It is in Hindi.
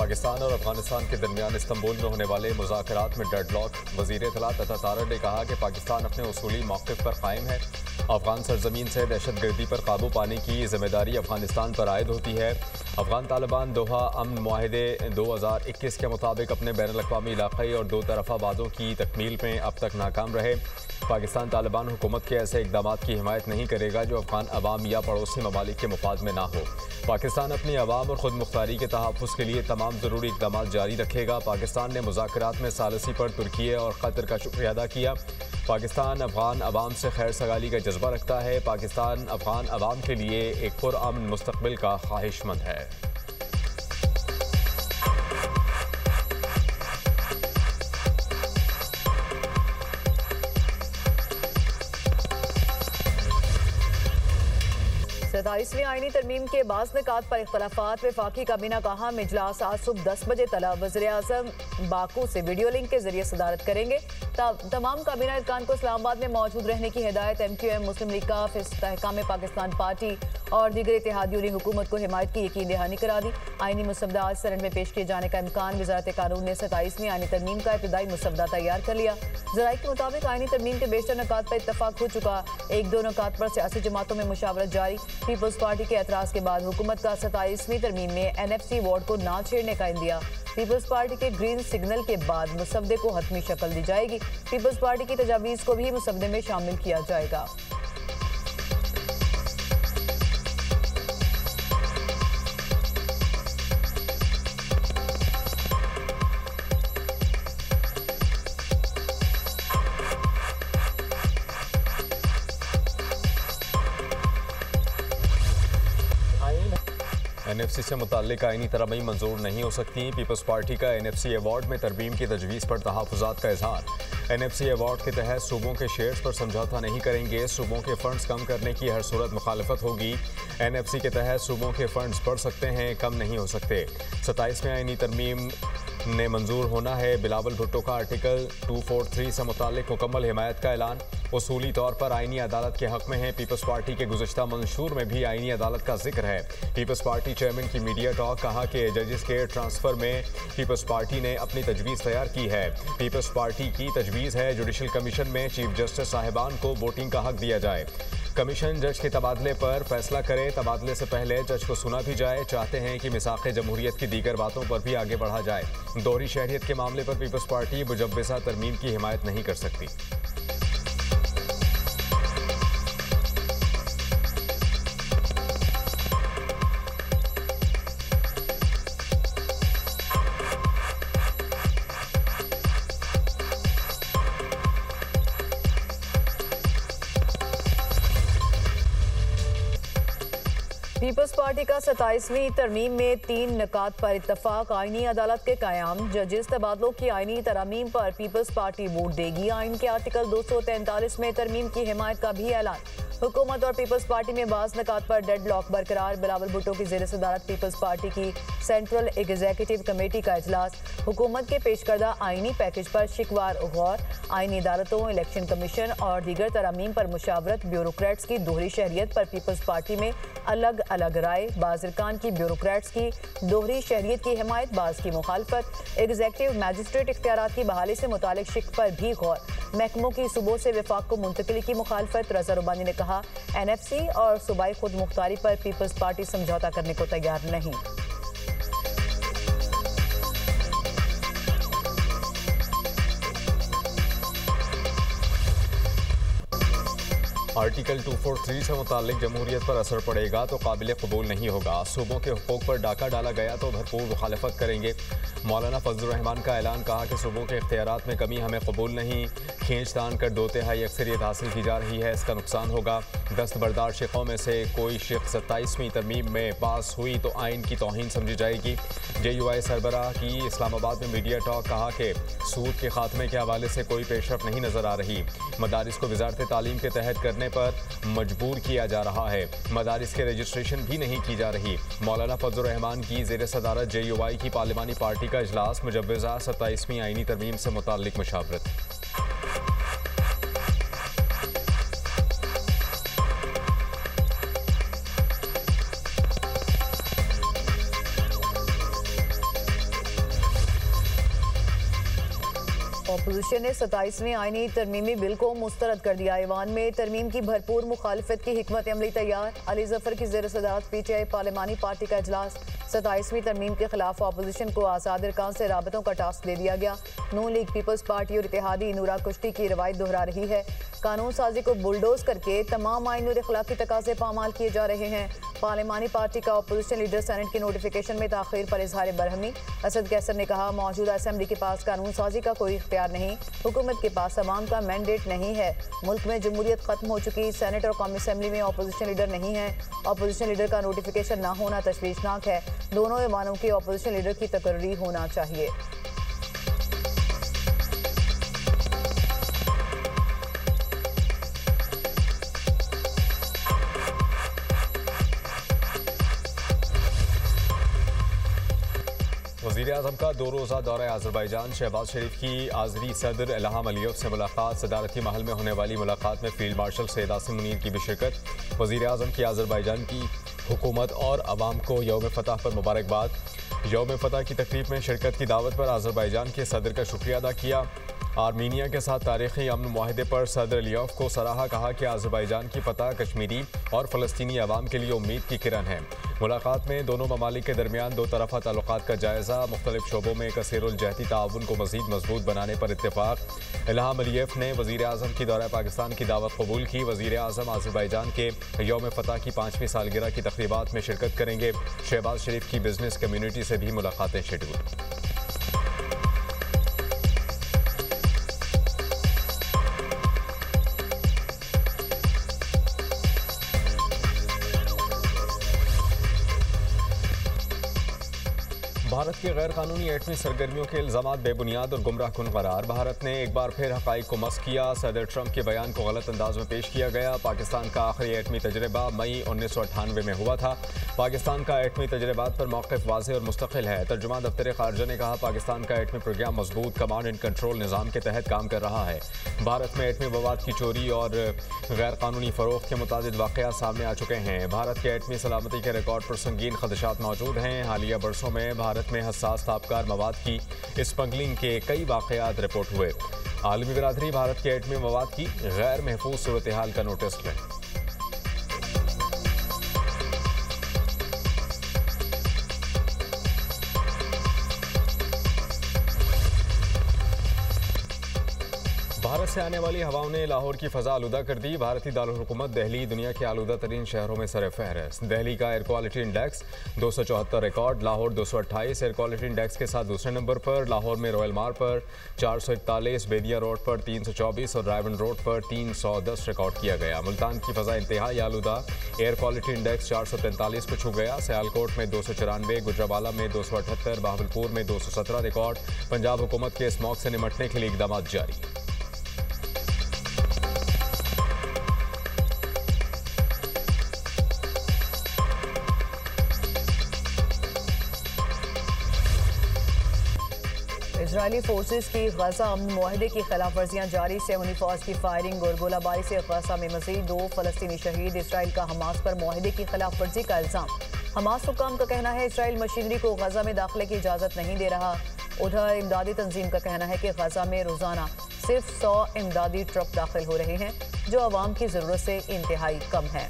पाकिस्तान और अफगानिस्तान के दरमियान इस्तंबुल में होने वाले मुज़ाकरात में डेडलॉक। वज़ीर इत्तलात अता तारड़ ने कहा कि पाकिस्तान अपने उसूली मौक़िफ़ पर कायम है। अफगान सरजमीन से दहशतगर्दी पर काबू पाने की जिम्मेदारी अफगानिस्तान पर आयद होती है। अफगान तालिबान दोहा अमन मुआहिदे 2021 के मुताबिक अपने बैनुल-अक़वामी इलाक़ाई और दो तरफ़ा वादों की तकमील में अब तक नाकाम रहे। पाकिस्तान तालिबान हुकूमत के ऐसे इक़दाम की हिमायत नहीं करेगा जो अफगान अवाम या पड़ोसी ममालिक के मुफाद में ना हो। पाकिस्तान अपनी अवाम और खुद मुख्तारी के तहफ़्फ़ुज़ के लिए तमाम ज़रूरी इक़दाम जारी रखेगा। पाकिस्तान ने मुज़ाकरात में सालसी पर तुर्की और कतर का शुक्रिया अदा किया। पाकिस्तान अफगान अवाम से खैर सगाली का जज्बा रखता है। पाकिस्तान अफगान अवाम के लिए एक पुरअमन मुस्तक़बिल का ख्वाहिशमंद है। सताईसवीं आईनी तरमीम के बाज़ निकात पर इख्तलाफात। वफाकी काबीना का अहम इजलास आज सुबह 10 बजे तलब वज़ीर-ए-आज़म बाकू से वीडियो लिंक के जरिए सदारत करेंगे। तमाम काबीना अरकान को इस्लामाबाद में मौजूद रहने की हिदायत। MQM, मुस्लिम लीग काफ, इस्तेहकाम पाकिस्तान पार्टी और दीगर इत्तेहादियों ने हुकूमत को हिमायत की यकीन दहानी करा दी। आईनी मुसवदा आज सदन में पेश किए जाने का इम्कान। वज़ारत कानून ने 27वीं आईनी तरमीम का इब्तदाई मुसवदा तैयार कर लिया। ज़राए के मुताबिक आईनी तरमीम के बेशतर नुकात पर इत्तफाक हो चुका। एक दो नुकात पर सियासी जमातों में मुशावरत जारी। पीपल्स पार्टी के एतराज़ के बाद हुकूमत का 27वीं तरमीम में NFC वार्ड को ना छेड़ने का इंदिया। पीपल्स पार्टी के ग्रीन सिग्नल के बाद मुसवदे को हतमी शक्ल दी जाएगी। पीपल्स पार्टी की तजावीज़ को भी मुसवदे में शामिल किया जाएगा। NFC से मुताल्लिक आईनी तरमीम मंजूर नहीं हो सकती। पीपल्स पार्टी का NFC अवार्ड में तरमीम की तजवीज़ पर तहफ़्फ़ुज़ात का इज़हार। NFC अवार्ड के तहत सूबों के शेयर्स पर समझौता नहीं करेंगे। सूबों के फंड्स कम करने की हर सूरत मुखालफत होगी। NFC के तहत सूबों के फंड्स बढ़ सकते हैं, कम नहीं हो सकते। 27वें आईनी तरमीम ने मंजूर होना है। बिलावल भुट्टो का आर्टिकल 243 से मुताल्लिक मुकम्मल हिमायत का ऐलान। उसूली तौर पर आईनी अदालत के हक़ में है। पीपल्स पार्टी के गुज़श्ता मंशूर में भी आईनी अदालत का जिक्र है। पीपल्स पार्टी चेयरमैन की मीडिया टॉक। कहा कि जजेस के ट्रांसफ़र में पीपल्स पार्टी ने अपनी तजवीज़ तैयार की है। पीपल्स पार्टी की तजवीज़ है जुडिशल कमीशन में चीफ जस्टिस साहिबान को वोटिंग का हक़ दिया जाए। कमीशन जज के तबादले पर फैसला करे। तबादले से पहले जज को सुना भी जाए। चाहते हैं कि मिसाक़े जमहूरियत की दीगर बातों पर भी आगे बढ़ा जाए। दोहरी शहरियत के मामले पर पीपल्स पार्टी मुजव्वज़ा तरमीम की हिमायत नहीं कर सकती। पीपल्स पार्टी का 27वीं तरमीम में 3 निकात पर इत्तफाक। आईनी अदालत के क़याम। जजेस तबादलों की आईनी तरमीम पर पीपल्स पार्टी वोट देगी। आइन के आर्टिकल 243 में तरमीम की हिमायत का भी ऐलान। हुकूमत और पीपल्स पार्टी में बाज़ निकात पर डेडलॉक बरकरार। बिलावल भुट्टो की ज़ेर सदारत पीपल्स पार्टी की सेंट्रल एग्जीक्यूटिव कमेटी का इजलास। हुकूमत के पेश करदा आईनी पैकेज पर शिकवार गौर। आईनी अदालतों, इलेक्शन कमीशन और दीगर तरमीम पर मुशावरत। ब्यूरोक्रेट्स की दोहरी शहरियत पर पीपल्स पार्टी में अलग अलग राय। बाज़ अरकान की ब्यूरोक्रेट्स की दोहरी शहरियत की हिमायत, बाज़ की मुखालफत। एग्जीक्यूटिव मैजिस्ट्रेट इख्तियारात की बहाली से मुतालिक शिक पर भी गौर। महकमों की सूबों से विफाक को मुंतकिली की मुखालफत। रज़ा रुबानी ने कहा NFC और सूबाई खुद मुख्तारी पर पीपल्स पार्टी समझौता करने को तैयार नहीं। आर्टिकल 243 से मुताल्लिक जमहूरियत पर असर पड़ेगा तो काबिल कबूल नहीं होगा। सूबों के हुकूक पर डाका डाला गया तो भरपूर मुखालफत करेंगे। मौलाना फजलुर रहमान का ऐलान। कहा कि सूबों के इख्तियारात में कमी हमें कबूल नहीं। खींच तान कर 2/3 अक्सरियत हासिल की जा रही है, इसका नुकसान होगा। दस्तबरदार शिकों में से कोई शिक 27वीं तरमीम में पास हुई तो आइन की तौहीन समझी जाएगी। JUI सरबराह की इस्लामाबाद में मीडिया टॉक। कहा कि सूद के खात्मे के हवाले से कोई पेशरफ नहीं नजर आ रही। मदारिस को वजारत तालीम के तहत करने पर मजबूर किया जा रहा है। मदारिस के रजिस्ट्रेशन भी नहीं की जा रही। मौलाना फजलुर रहमान की ज़ेर सदारत JUI की पार्लिमानी पार्टी का इजलास। मुजव्वज़ा 27वीं आईनी तरमीम से मुताल्लिक मुशावरत। अपोजिशन ने 27वीं आईनी तरमीमी बिल को मुस्तरद कर दिया। ईवान में तरमीम की भरपूर मुखालफत की हिकमत अमली तैयार। अली जफर की ज़ेर सदारत पीटीआई पार्लिमानी पार्टी का इजलास। 27वीं तरमीम के खिलाफ अपोजिशन को आज़ाद अरकान से राबतों का टास्क दे दिया गया। नून लीग, पीपल्स पार्टी और इत्तेहादी नूरा कुश्ती की रवायत दोहरा रही है। कानून साजी को बुलडोज करके तमाम आईनी और अखलाकी तकाजे पामाल किए जा रहे हैं। पार्लिमानी पार्टी का अपोजिशन लीडर सेनेट के नोटिफिकेशन में ताखीर पर इजहार बरहमी। असद कैसर ने कहा, मौजूदा असेंबली के पास कानून साजी का कोई इख्तियार नहीं, हुकूमत के पास अवाम का मैंडेट नहीं है। मुल्क में जमहूरियत खत्म हो चुकी, सेनेट और कौमी असेंबली में अपोजिशन लीडर नहीं है। अपोजिशन लीडर का नोटिफिकेशन ना होना तशवीशनाक है। दोनों ऐवानों के अपोजिशन लीडर की तकर्री होना चाहिए। वज़ीर-ए-आज़म का 2 रोज़ा दौरा अज़रबैजान। शहबाज शरीफ की आज़री सदर इल्हाम अलीयव से मुलाकात। सदारती महल में होने वाली मुलाकात में फील्ड मार्शल सैयद आसिम मुनीर की भी शिरकत। वज़ीर-ए-आज़म की अज़रबैजान की हुकूमत और अवाम को यौम फतह पर मुबारकबाद। यौम फतह की तकरीब में शिरकत की दावत पर अज़रबैजान के सदर का शुक्रिया अदा किया। आर्मीनिया के साथ तारीखी अमन मुआहदे पर सदर अलीयव को सराहा। कहा कि अज़रबैजान की फतह कश्मीरी और फ़लस्तीनी अवाम के लिए उम्मीद की किरण है। मुलाकात में दोनों ममालिक के दरमियान दो तरफ़ा ताल्लुकात का जायज़ा। मुख्तलिफ शोबों में कसीरुल जहती ताउन को मज़ीद मजबूत बनाने पर इत्तेफाक। इल्हाम अलीयव ने वज़ीर-ए-आज़म की दौरा पाकिस्तान की दावत कबूल की। वज़ीर-ए-आज़म अज़रबैजान के यौम फतह की 5वीं सालगिरह की तक़रीबात में शिरकत करेंगे। शहबाज शरीफ की बिजनेस कम्यूनिटी से भी मुलाकातें शेड्यूल। भारत की गैर कानूनी एटमी सरगर्मियों के इल्ज़ामात बेबुनियाद और गुमराह कुन करार। भारत ने एक बार फिर हक़ाइक़ को मस्ख़ किया। सदर ट्रंप के बयान को गलत अंदाज में पेश किया गया। पाकिस्तान का आखिरी एटमी तजर्बा मई 1998 में हुआ था। पाकिस्तान का एटमी तजर्बात पर मौक़िफ़ वाज़ेह और मुस्तक़िल है। तर्जुमान दफ्तर ख़ारजा ने कहा, पाकिस्तान का एटमी प्रोग्राम मजबूत कमांड एंड कंट्रोल निज़ाम के तहत काम कर रहा है। भारत में एटमी मवाद की चोरी और गैर कानूनी फ़रोख्त के मुतादिद वाक़यात सामने आ चुके हैं। भारत के एटमी सलामती के रिकॉर्ड पर संगीन खदशात मौजूद हैं। हालिया बरसों में भारत में हसास ताबकार मवाद की स्मगलिंग के कई वाक़यात रिपोर्ट हुए। आलमी बिरादरी भारत के एटमी मवाद की गैर महफूज सूरत हाल का नोटिस लें। भारत से आने वाली हवाओं ने लाहौर की फ़ज़ा आलूदा कर दी। भारतीय दारुल-हुकूमत दिल्ली दुनिया के आलूदा तरीन शहरों में सर फहरिस्त। दिल्ली का air quality index 274 record, Lahore 228 air quality index के साथ दूसरे नंबर पर। लाहौर में रॉयल मार्ग पर 441, बेदिया रोड पर 324 और रायवन रोड पर 310 रिकॉर्ड किया गया। मुल्तान की फ़ज़ा इंतहाई आलूदा, एयर क्वालिटी इंडेक्स 443 को छू गया। सियालकोट में 294, गुजरावाला में 278, बहावलपुर में 217 रिकॉर्ड। पंजाब हुकूमत के स्मॉग से निमटने के लिए इक़दाम जारी। इजरायली फोर्सेस की गजा अमन मुआहदे की खिलाफ वर्जियाँ जारी। सेहूनी फौज की फायरिंग और गोलाबारी से गजा में मजीद 2 फ़लस्तीनी शहीद। इसराइल का हमास पर मुआहदे की खिलाफ वर्जी का इल्ज़ाम। हमास हुक्काम का कहना है इसराइल मशीनरी को गजा में दाखिले की इजाज़त नहीं दे रहा। उधर इमदादी तंजीम का कहना है कि गजा में रोज़ाना सिर्फ 100 इमदादी ट्रक दाखिल हो रहे हैं, जो आवाम की ज़रूरत से इंतहाई कम है।